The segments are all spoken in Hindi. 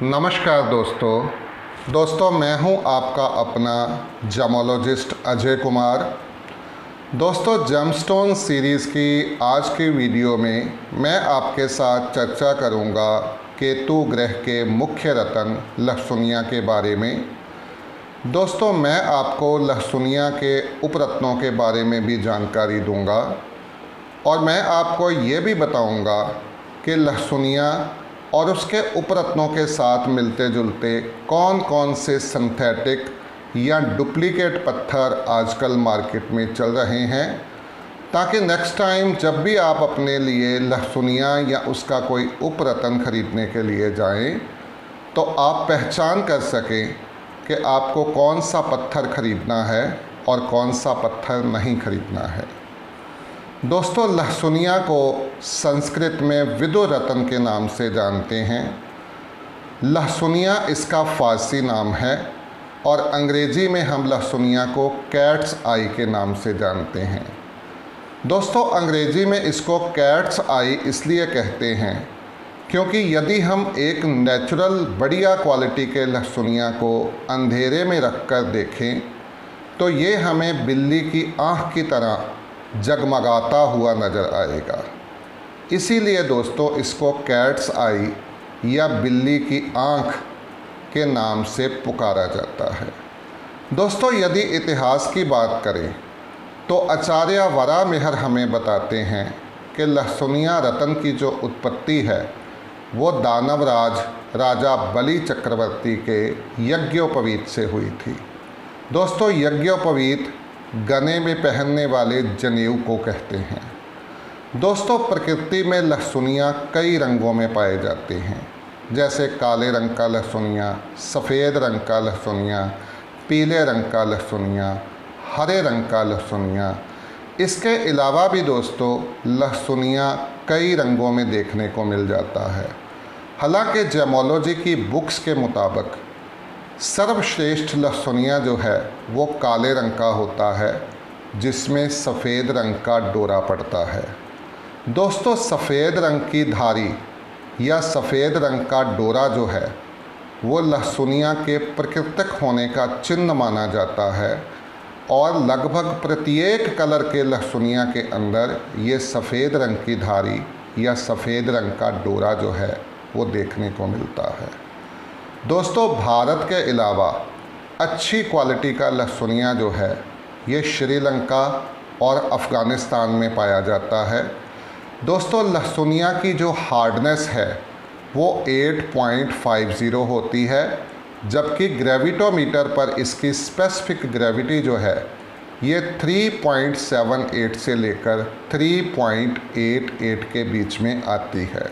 नमस्कार दोस्तों मैं हूं आपका अपना जमोलॉजिस्ट अजय कुमार। दोस्तों, जेमस्टोन सीरीज़ की आज की वीडियो में मैं आपके साथ चर्चा करूंगा केतु ग्रह के मुख्य रत्न लहसुनिया के बारे में। दोस्तों, मैं आपको लहसुनिया के उपरत्नों के बारे में भी जानकारी दूंगा और मैं आपको ये भी बताऊंगा कि लहसुनिया और उसके उपरत्नों के साथ मिलते जुलते कौन कौन से सिंथेटिक या डुप्लीकेट पत्थर आजकल मार्केट में चल रहे हैं, ताकि नेक्स्ट टाइम जब भी आप अपने लिए लहसुनिया या उसका कोई उपरत्न खरीदने के लिए जाएं तो आप पहचान कर सकें कि आपको कौन सा पत्थर खरीदना है और कौन सा पत्थर नहीं खरीदना है। दोस्तों, लहसुनिया को संस्कृत में विदुर रत्न के नाम से जानते हैं। लहसुनिया इसका फ़ारसी नाम है और अंग्रेज़ी में हम लहसुनिया को कैट्स आई के नाम से जानते हैं। दोस्तों, अंग्रेज़ी में इसको कैट्स आई इसलिए कहते हैं क्योंकि यदि हम एक नेचुरल बढ़िया क्वालिटी के लहसुनिया को अंधेरे में रख कर देखें तो ये हमें बिल्ली की आँख की तरह जगमगाता हुआ नज़र आएगा। इसीलिए दोस्तों इसको कैट्स आई या बिल्ली की आँख के नाम से पुकारा जाता है। दोस्तों, यदि इतिहास की बात करें तो आचार्य वराहमिहिर हमें बताते हैं कि लहसुनिया रत्न की जो उत्पत्ति है वो दानवराज राजा बलि चक्रवर्ती के यज्ञोपवीत से हुई थी। दोस्तों, यज्ञोपवीत गले में पहनने वाले जनेऊ को कहते हैं। दोस्तों, प्रकृति में लहसुनिया कई रंगों में पाए जाते हैं, जैसे काले रंग का लहसुनिया, सफ़ेद रंग का लहसुनिया, पीले रंग का लहसुनिया, हरे रंग का लहसुनिया। इसके अलावा भी दोस्तों लहसुनिया कई रंगों में देखने को मिल जाता है। हालांकि जेमोलॉजी की बुक्स के मुताबिक सर्वश्रेष्ठ लहसुनिया जो है वो काले रंग का होता है, जिसमें सफ़ेद रंग का डोरा पड़ता है। दोस्तों, सफ़ेद रंग की धारी या सफ़ेद रंग का डोरा जो है वो लहसुनिया के प्राकृतिक होने का चिन्ह माना जाता है और लगभग प्रत्येक कलर के लहसुनिया के अंदर ये सफ़ेद रंग की धारी या सफ़ेद रंग का डोरा जो है वो देखने को मिलता है। दोस्तों, भारत के अलावा अच्छी क्वालिटी का लहसुनिया जो है ये श्रीलंका और अफ़गानिस्तान में पाया जाता है। दोस्तों, लहसुनिया की जो हार्डनेस है वो 8.50 होती है, जबकि ग्रेविटोमीटर पर इसकी स्पेसिफिक ग्रेविटी जो है ये 3.78 से लेकर 3.88 के बीच में आती है।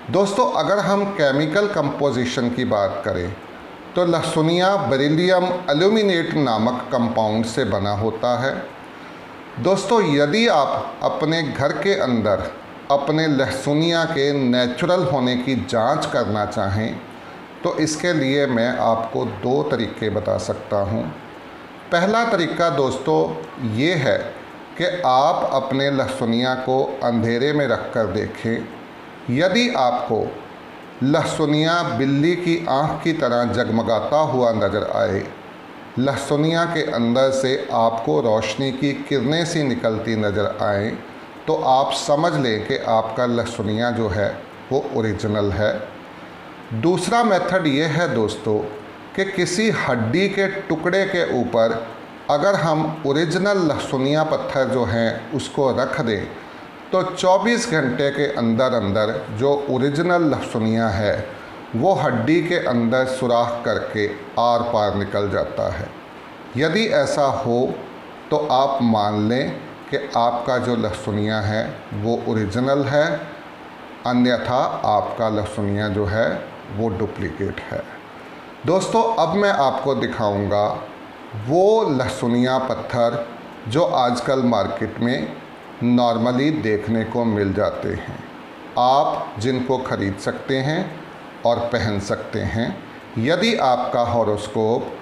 दोस्तों, अगर हम केमिकल कंपोजिशन की बात करें तो लहसुनिया बेरिलियम एल्यूमिनेट नामक कंपाउंड से बना होता है। दोस्तों, यदि आप अपने घर के अंदर अपने लहसुनिया के नेचुरल होने की जांच करना चाहें तो इसके लिए मैं आपको 2 तरीके बता सकता हूं। पहला तरीका दोस्तों ये है कि आप अपने लहसुनिया को अंधेरे में रख कर देखें। यदि आपको लहसुनिया बिल्ली की आँख की तरह जगमगाता हुआ नज़र आए, लहसुनिया के अंदर से आपको रोशनी की किरणें सी निकलती नज़र आए, तो आप समझ लें कि आपका लहसुनिया जो है वो ओरिजिनल है। दूसरा मेथड ये है दोस्तों कि किसी हड्डी के टुकड़े के ऊपर अगर हम ओरिजिनल लहसुनिया पत्थर जो हैं उसको रख दें तो 24 घंटे के अंदर अंदर जो ओरिजिनल लहसुनिया है वो हड्डी के अंदर सुराख करके आर पार निकल जाता है। यदि ऐसा हो तो आप मान लें कि आपका जो लहसुनिया है वो ओरिजिनल है, अन्यथा आपका लहसुनिया जो है वो डुप्लीकेट है। दोस्तों, अब मैं आपको दिखाऊंगा वो लहसुनिया पत्थर जो आजकल मार्केट में नॉर्मली देखने को मिल जाते हैं, आप जिनको खरीद सकते हैं और पहन सकते हैं यदि आपका हॉरोस्कोप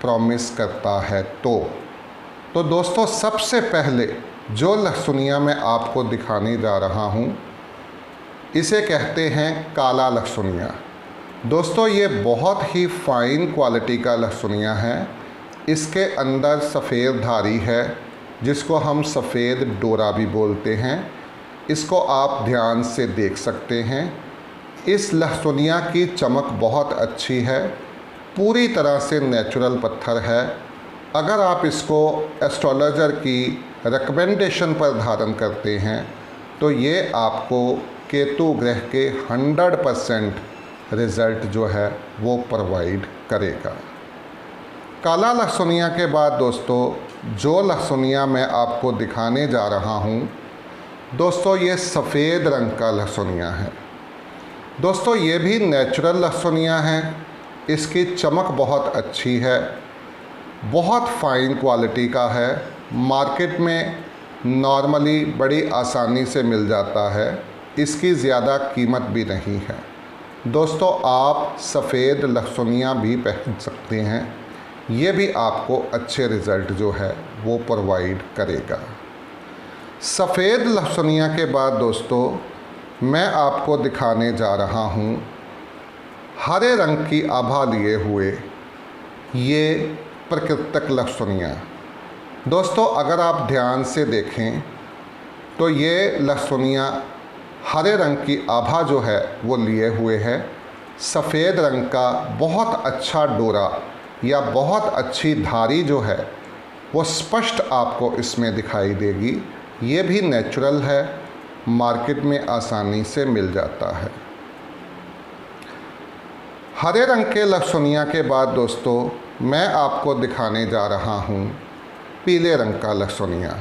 प्रॉमिस करता है तो दोस्तों, सबसे पहले जो लहसुनिया मैं आपको दिखाने जा रहा हूँ इसे कहते हैं काला लहसुनिया। दोस्तों ये बहुत ही फाइन क्वालिटी का लहसुनिया है। इसके अंदर सफ़ेद धारी है जिसको हम सफ़ेद डोरा भी बोलते हैं। इसको आप ध्यान से देख सकते हैं। इस लहसुनिया की चमक बहुत अच्छी है, पूरी तरह से नेचुरल पत्थर है। अगर आप इसको एस्ट्रोलॉजर की रिकमेंडेशन पर धारण करते हैं तो ये आपको केतु ग्रह के 100% रिज़ल्ट जो है वो प्रोवाइड करेगा। काला लहसुनिया के बाद दोस्तों जो लहसुनिया मैं आपको दिखाने जा रहा हूँ दोस्तों, ये सफ़ेद रंग का लहसुनिया है। दोस्तों ये भी नेचुरल लहसुनिया है। इसकी चमक बहुत अच्छी है, बहुत फाइन क्वालिटी का है। मार्केट में नॉर्मली बड़ी आसानी से मिल जाता है। इसकी ज़्यादा कीमत भी नहीं है। दोस्तों आप सफ़ेद लहसुनिया भी पहन सकते हैं, ये भी आपको अच्छे रिज़ल्ट जो है वो प्रोवाइड करेगा। सफ़ेद लहसुनिया के बाद दोस्तों मैं आपको दिखाने जा रहा हूँ हरे रंग की आभा लिए हुए ये प्राकृतिक लहसुनिया। दोस्तों अगर आप ध्यान से देखें तो ये लहसुनिया हरे रंग की आभा जो है वो लिए हुए है। सफ़ेद रंग का बहुत अच्छा डोरा या बहुत अच्छी धारी जो है वो स्पष्ट आपको इसमें दिखाई देगी। ये भी नेचुरल है, मार्केट में आसानी से मिल जाता है। हरे रंग के लहसुनिया के बाद दोस्तों मैं आपको दिखाने जा रहा हूँ पीले रंग का लहसुनिया।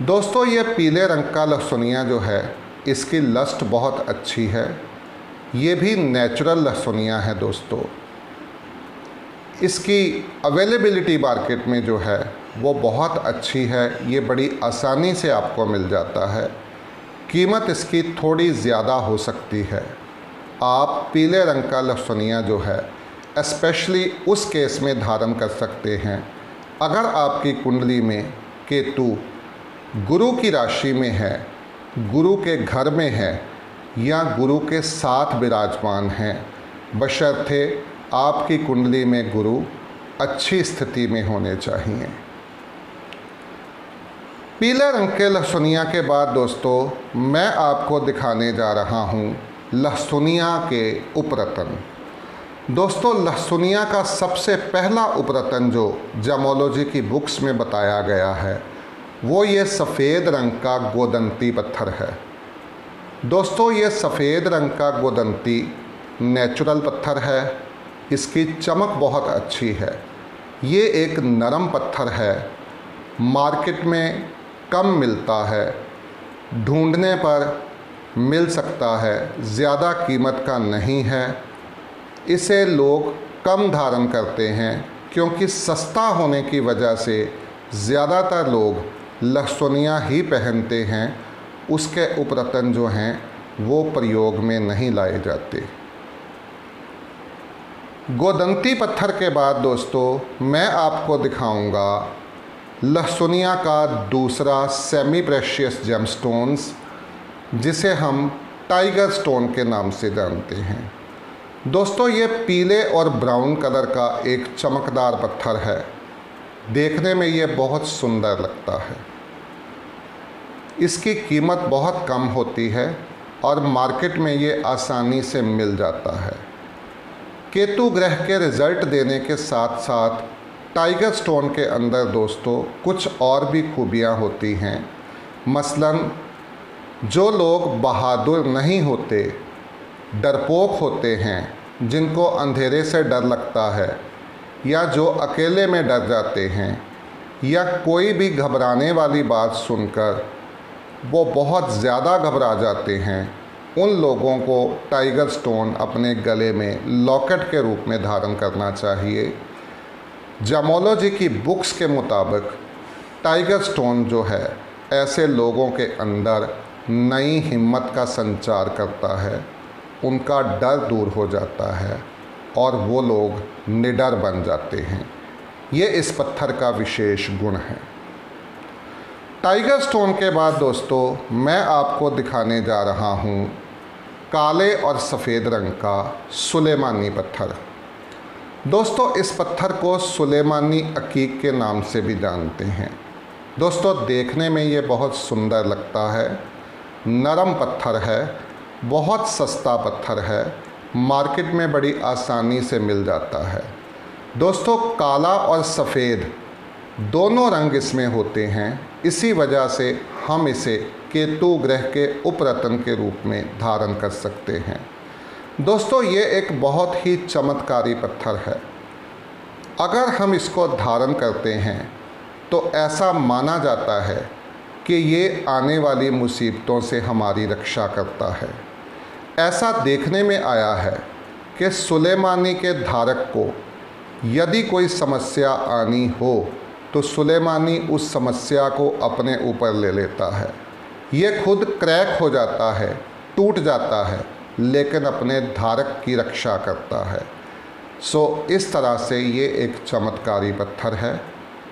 दोस्तों ये पीले रंग का लहसुनिया जो है इसकी लस्ट बहुत अच्छी है। ये भी नेचुरल लहसुनिया है दोस्तों। इसकी अवेलेबिलिटी मार्केट में जो है वो बहुत अच्छी है। ये बड़ी आसानी से आपको मिल जाता है। कीमत इसकी थोड़ी ज़्यादा हो सकती है। आप पीले रंग का लहसुनिया जो है स्पेशली उस केस में धारण कर सकते हैं अगर आपकी कुंडली में केतु गुरु की राशि में है, गुरु के घर में है या गुरु के साथ विराजमान हैं, बशर्ते आपकी कुंडली में गुरु अच्छी स्थिति में होने चाहिए। पीले रंग के लहसुनिया के बाद दोस्तों मैं आपको दिखाने जा रहा हूँ लहसुनिया के उपरतन। दोस्तों लहसुनिया का सबसे पहला उपरतन जो जामोलॉजी की बुक्स में बताया गया है वो ये सफ़ेद रंग का गोदंती पत्थर है। दोस्तों ये सफ़ेद रंग का गोदंती नेचुरल पत्थर है। इसकी चमक बहुत अच्छी है। ये एक नरम पत्थर है, मार्केट में कम मिलता है, ढूंढने पर मिल सकता है, ज़्यादा कीमत का नहीं है। इसे लोग कम धारण करते हैं क्योंकि सस्ता होने की वजह से ज़्यादातर लोग लहसुनिया ही पहनते हैं। उसके उपरतन जो हैं वो प्रयोग में नहीं लाए जाते। गोदंती पत्थर के बाद दोस्तों मैं आपको दिखाऊंगा लहसुनिया का दूसरा सेमी प्रेशियस जेमस्टोन्स जिसे हम टाइगर स्टोन के नाम से जानते हैं। दोस्तों ये पीले और ब्राउन कलर का एक चमकदार पत्थर है। देखने में ये बहुत सुंदर लगता है। इसकी कीमत बहुत कम होती है और मार्केट में ये आसानी से मिल जाता है। केतु ग्रह के रिज़ल्ट देने के साथ साथ टाइगर स्टोन के अंदर दोस्तों कुछ और भी खूबियाँ होती हैं। मसलन जो लोग बहादुर नहीं होते, डरपोक होते हैं, जिनको अंधेरे से डर लगता है या जो अकेले में डर जाते हैं या कोई भी घबराने वाली बात सुनकर वो बहुत ज़्यादा घबरा जाते हैं, उन लोगों को टाइगर स्टोन अपने गले में लॉकेट के रूप में धारण करना चाहिए। जामोलॉजी की बुक्स के मुताबिक टाइगर स्टोन जो है ऐसे लोगों के अंदर नई हिम्मत का संचार करता है, उनका डर दूर हो जाता है और वो लोग निडर बन जाते हैं। ये इस पत्थर का विशेष गुण है। टाइगर स्टोन के बाद दोस्तों मैं आपको दिखाने जा रहा हूँ काले और सफ़ेद रंग का सुलेमानी पत्थर। दोस्तों इस पत्थर को सुलेमानी अकीक के नाम से भी जानते हैं। दोस्तों देखने में ये बहुत सुंदर लगता है, नरम पत्थर है, बहुत सस्ता पत्थर है, मार्केट में बड़ी आसानी से मिल जाता है। दोस्तों काला और सफ़ेद दोनों रंग इसमें होते हैं, इसी वजह से हम इसे केतु ग्रह के उपरत्न के रूप में धारण कर सकते हैं। दोस्तों ये एक बहुत ही चमत्कारी पत्थर है। अगर हम इसको धारण करते हैं तो ऐसा माना जाता है कि ये आने वाली मुसीबतों से हमारी रक्षा करता है। ऐसा देखने में आया है कि सुलेमानी के धारक को यदि कोई समस्या आनी हो तो सुलेमानी उस समस्या को अपने ऊपर ले लेता है। ये खुद क्रैक हो जाता है, टूट जाता है, लेकिन अपने धारक की रक्षा करता है। इस तरह से ये एक चमत्कारी पत्थर है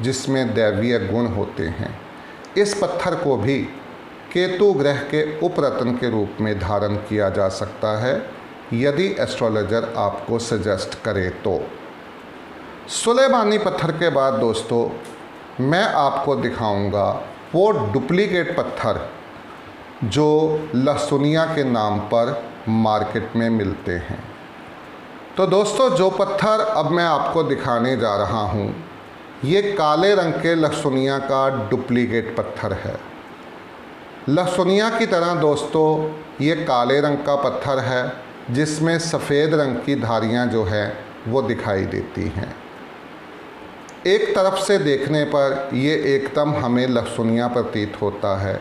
जिसमें दैवीय गुण होते हैं। इस पत्थर को भी केतु ग्रह के उपरत्न के रूप में धारण किया जा सकता है यदि एस्ट्रोलॉजर आपको सजेस्ट करे तो। सुलेमानी पत्थर के बाद दोस्तों मैं आपको दिखाऊंगा वो डुप्लीकेट पत्थर जो लहसुनिया के नाम पर मार्केट में मिलते हैं। तो दोस्तों जो पत्थर अब मैं आपको दिखाने जा रहा हूँ ये काले रंग के लहसुनिया का डुप्लीकेट पत्थर है। लहसुनिया की तरह दोस्तों ये काले रंग का पत्थर है जिसमें सफ़ेद रंग की धारियाँ जो है वो दिखाई देती हैं। एक तरफ से देखने पर ये एकदम हमें लहसुनिया प्रतीत होता है,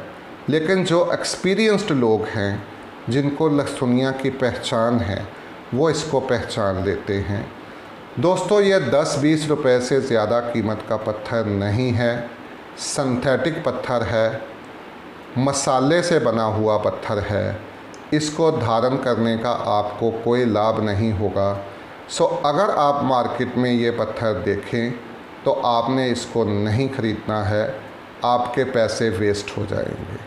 लेकिन जो एक्सपीरियंस्ड लोग हैं जिनको लहसुनिया की पहचान है वो इसको पहचान लेते हैं। दोस्तों ये 10-20 रुपए से ज़्यादा कीमत का पत्थर नहीं है, सिंथेटिक पत्थर है, मसाले से बना हुआ पत्थर है। इसको धारण करने का आपको कोई लाभ नहीं होगा। अगर आप मार्केट में ये पत्थर देखें तो आपने इसको नहीं खरीदना है, आपके पैसे वेस्ट हो जाएंगे।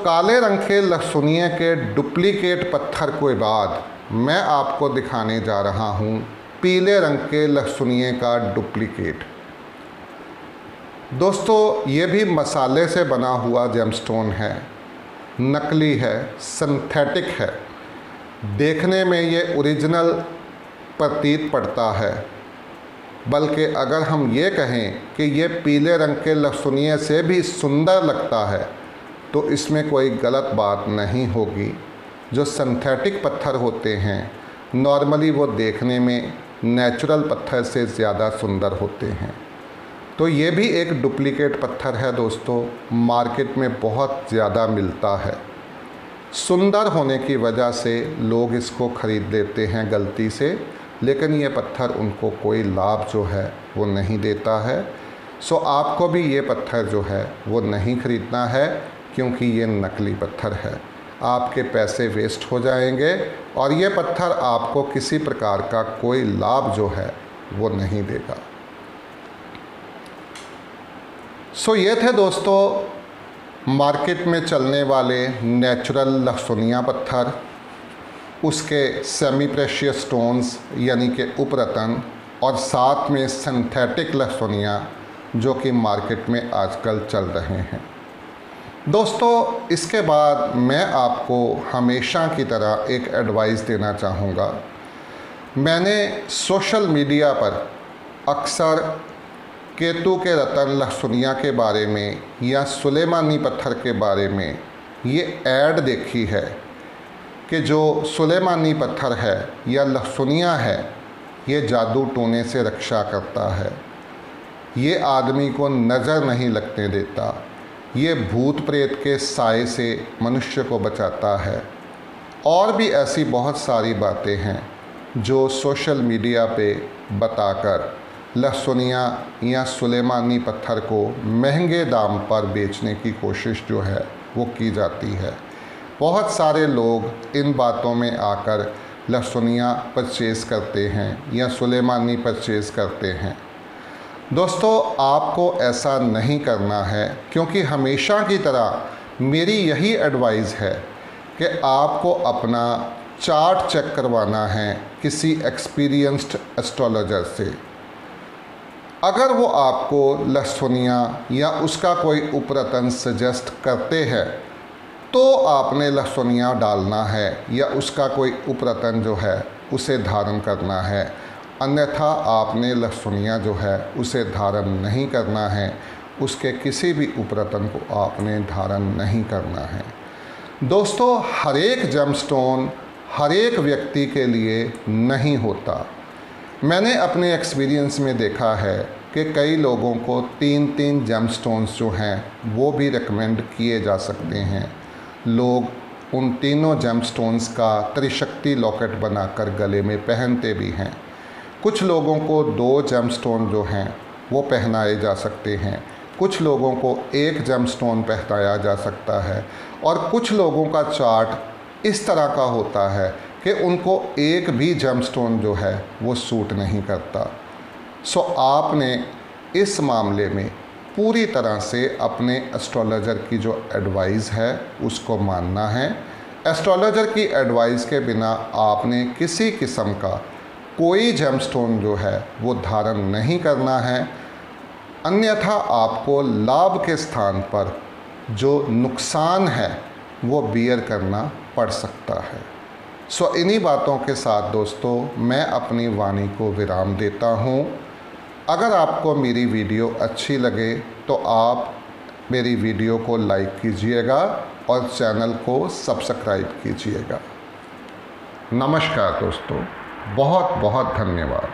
काले रंग के लहसुनिया के डुप्लीकेट पत्थर के बाद मैं आपको दिखाने जा रहा हूँ पीले रंग के लहसुनिया का डुप्लीकेट। दोस्तों ये भी मसाले से बना हुआ जेमस्टोन है, नकली है, सिंथेटिक है। देखने में ये ओरिजिनल प्रतीत पड़ता है, बल्कि अगर हम ये कहें कि ये पीले रंग के लहसुनिया से भी सुंदर लगता है तो इसमें कोई गलत बात नहीं होगी। जो सिंथेटिक पत्थर होते हैं नॉर्मली वो देखने में नेचुरल पत्थर से ज़्यादा सुंदर होते हैं। तो ये भी एक डुप्लीकेट पत्थर है दोस्तों, मार्केट में बहुत ज़्यादा मिलता है। सुंदर होने की वजह से लोग इसको ख़रीद लेते हैं गलती से, लेकिन ये पत्थर उनको कोई लाभ जो है वो नहीं देता है। आपको भी ये पत्थर जो है वो नहीं ख़रीदना है क्योंकि ये नकली पत्थर है। आपके पैसे वेस्ट हो जाएंगे और ये पत्थर आपको किसी प्रकार का कोई लाभ जो है वो नहीं देगा। ये थे दोस्तों मार्केट में चलने वाले नेचुरल लहसुनिया पत्थर, उसके सेमी प्रेशियस स्टोन्स यानी कि उपरत्न, और साथ में सिंथेटिक लहसुनिया जो कि मार्केट में आजकल चल रहे हैं। दोस्तों इसके बाद मैं आपको हमेशा की तरह एक एडवाइस देना चाहूँगा। मैंने सोशल मीडिया पर अक्सर केतु के रत्न लहसुनिया के बारे में या सुलेमानी पत्थर के बारे में ये ऐड देखी है कि जो सुलेमानी पत्थर है या लहसुनिया है ये जादू टोने से रक्षा करता है, ये आदमी को नज़र नहीं लगने देता, ये भूत प्रेत के साए से मनुष्य को बचाता है। और भी ऐसी बहुत सारी बातें हैं जो सोशल मीडिया पे बताकर लहसुनिया या सुलेमानी पत्थर को महंगे दाम पर बेचने की कोशिश जो है वो की जाती है। बहुत सारे लोग इन बातों में आकर लहसुनिया परचेज़ करते हैं या सुलेमानी परचेज़ करते हैं। दोस्तों आपको ऐसा नहीं करना है, क्योंकि हमेशा की तरह मेरी यही एडवाइस है कि आपको अपना चार्ट चेक करवाना है किसी एक्सपीरियंस्ड एस्ट्रोलॉजर से। अगर वो आपको लहसुनिया या उसका कोई उपरतन सजेस्ट करते हैं तो आपने लहसुनिया डालना है या उसका कोई उपरतन जो है उसे धारण करना है, अन्यथा आपने लहसुनिया जो है उसे धारण नहीं करना है, उसके किसी भी उपरतन को आपने धारण नहीं करना है। दोस्तों, हर एक जेमस्टोन हर एक व्यक्ति के लिए नहीं होता। मैंने अपने एक्सपीरियंस में देखा है कि कई लोगों को 3-3 जेमस्टोन्स जो हैं वो भी रिकमेंड किए जा सकते हैं। लोग उन तीनों जेमस्टोन्स का त्रिशक्ति लॉकेट बनाकर गले में पहनते भी हैं। कुछ लोगों को 2 जेमस्टोन जो हैं वो पहनाए जा सकते हैं, कुछ लोगों को 1 जेमस्टोन पहनाया जा सकता है और कुछ लोगों का चार्ट इस तरह का होता है कि उनको एक भी जेमस्टोन जो है वो सूट नहीं करता। सो आपने इस मामले में पूरी तरह से अपने एस्ट्रोलॉजर की जो एडवाइस है उसको मानना है। एस्ट्रोलॉजर की एडवाइस के बिना आपने किसी किस्म का कोई जेमस्टोन जो है वो धारण नहीं करना है, अन्यथा आपको लाभ के स्थान पर जो नुकसान है वो बियर करना पड़ सकता है। सो इन्हीं बातों के साथ दोस्तों मैं अपनी वाणी को विराम देता हूँ। अगर आपको मेरी वीडियो अच्छी लगे तो आप मेरी वीडियो को लाइक कीजिएगा और चैनल को सब्सक्राइब कीजिएगा। नमस्कार दोस्तों, बहुत बहुत धन्यवाद।